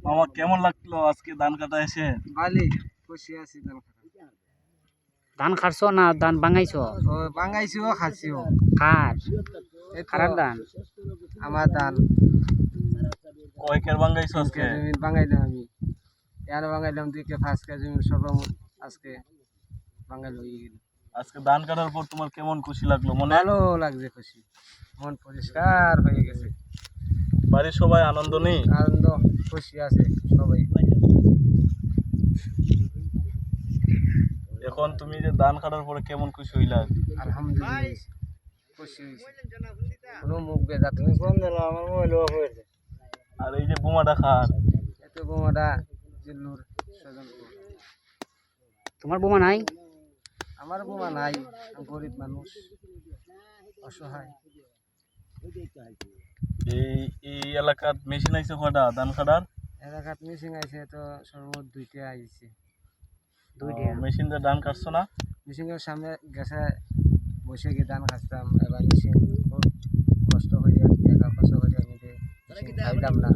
মামা কেমন লাগলো আজকে ধান কাটা এসে? ভালোই, খুশি আছি ধান কাটা। ধান খাটছো না ধান বাঙাইছো? ও বাঙাইছিও খাচ্ছিও। কার এই তো কারার ধান? আমার ধান কয় কের বাঙ্গাইছো আজকে? জমি বাঙাইলাম আমি। এর বাঙাইলাম দিকে ফার্স্ট কে জমি সর্বমোট আজকে বাঙাইল হয়ে গেল। আজকে ধান কাটার পর তোমার কেমন খুশি লাগলো মনে? ভালো লাগছে, খুশি, মন পরিষ্কার হয়ে গেছে। বাড়ির সবাই আনন্দ নেই? আনন্দ, খুশি আছে সবাই। এখন তুমি যে ধান কাটার পরে কেমন খুশি হইলা? আলহামদুলিল্লাহ খুশি হয়েছে, কোনো মুখ বেজাত আমার মোবাইল অফ হয়েছে। আর এই যে বোমাটা খান, এত বোমাটা জিল্লুর সজনপুর। তোমার বোমা নাই? আমার বোমা নাই, আমি গরিব মানুষ, অসহায়। এই এই এলাকার মেশিন আইছে কয়টা ধান কাটার? এলাকাত মিশিং আইছে তো সর্বমোট 2টা আইছে। মেশিন দিয়ে ধান কাটছো না? মিশিংয়ের সামনে গেছে বসে গিয়ে ধান খাচ্তাম, এবার মিশিং খুব কষ্ট করে টাকা খরচ করে আমি খাইলাম না,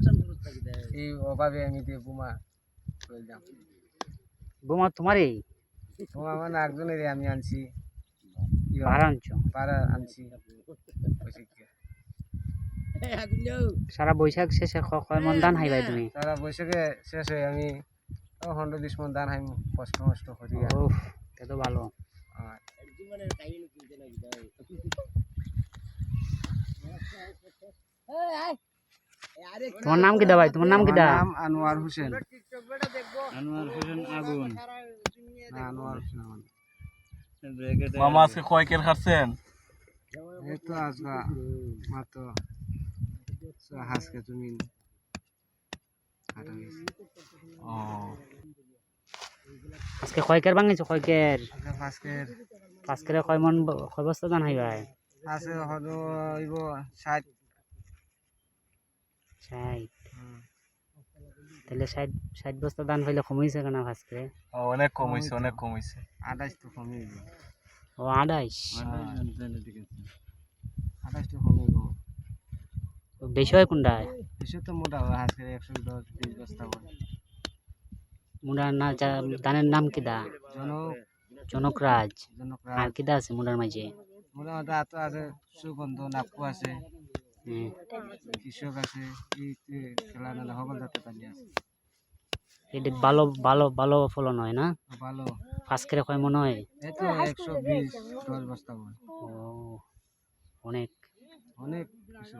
এই অভাবে আমি বোমা লইলাম। বোমা তোমারই? বোমা মানে একজনের আমি আনছি, ভাড়া আনছো? পাড়া আনছি। সারা বৈশাখ শেষে কয় মন ধান হাইবাই তুমি? সারা বৈশাখে শেষ হয়ে আমি 120 মন ধান হাইম কষ্ট মষ্ট করি। উফ, তা তো ভালো। তোমার নাম কি দা ভাই? তোমার নাম কি দা? নাম আনোয়ার হোসেন। আনোয়ার হোসেন আগুন। আনোয়ার হোসেন আমার। মামা আজকে কয় কের খাচ্ছেন? এই তো আজকে মাত্র হাঁসকে তুমি কাটা গেছে। ও আজকে কয়কের বাঙাইছো? কয়কের? আজকের আজকে কয় মন কয় বস্তা ধান হাইবাই? আছে হয়তো হইব 60। 60? তাহলে 60 বস্তা ধান হইলে কমিয়েছে কেন আজকে? অনেক কমিছে, অনেক কমিছে। 28 তো কমিয়ে দিল। ও 28? 28 তো কমিয়ে দিল। বেশি হয় কোনটায়? এসে তো মোটা হয় আজকে 110-20 বস্তা হয়। মুন্ডার না ধানের নাম কি দা? জনকরাজ। আর কি দা আছে মুন্ডার মাঝে? মোটা মোটা তো আছে, সুগন্ধ, নাপকু আছে, কৃষক আছে, এই খেলা নালা সকল জাতের পানি আছে। এটা ভালো ভালো ভালো ফলন হয় না? ভালো। আজকে কয় মনে হয়? এই তো 120 10 বস্তা হয়। ও অনেক অনেক কিছু।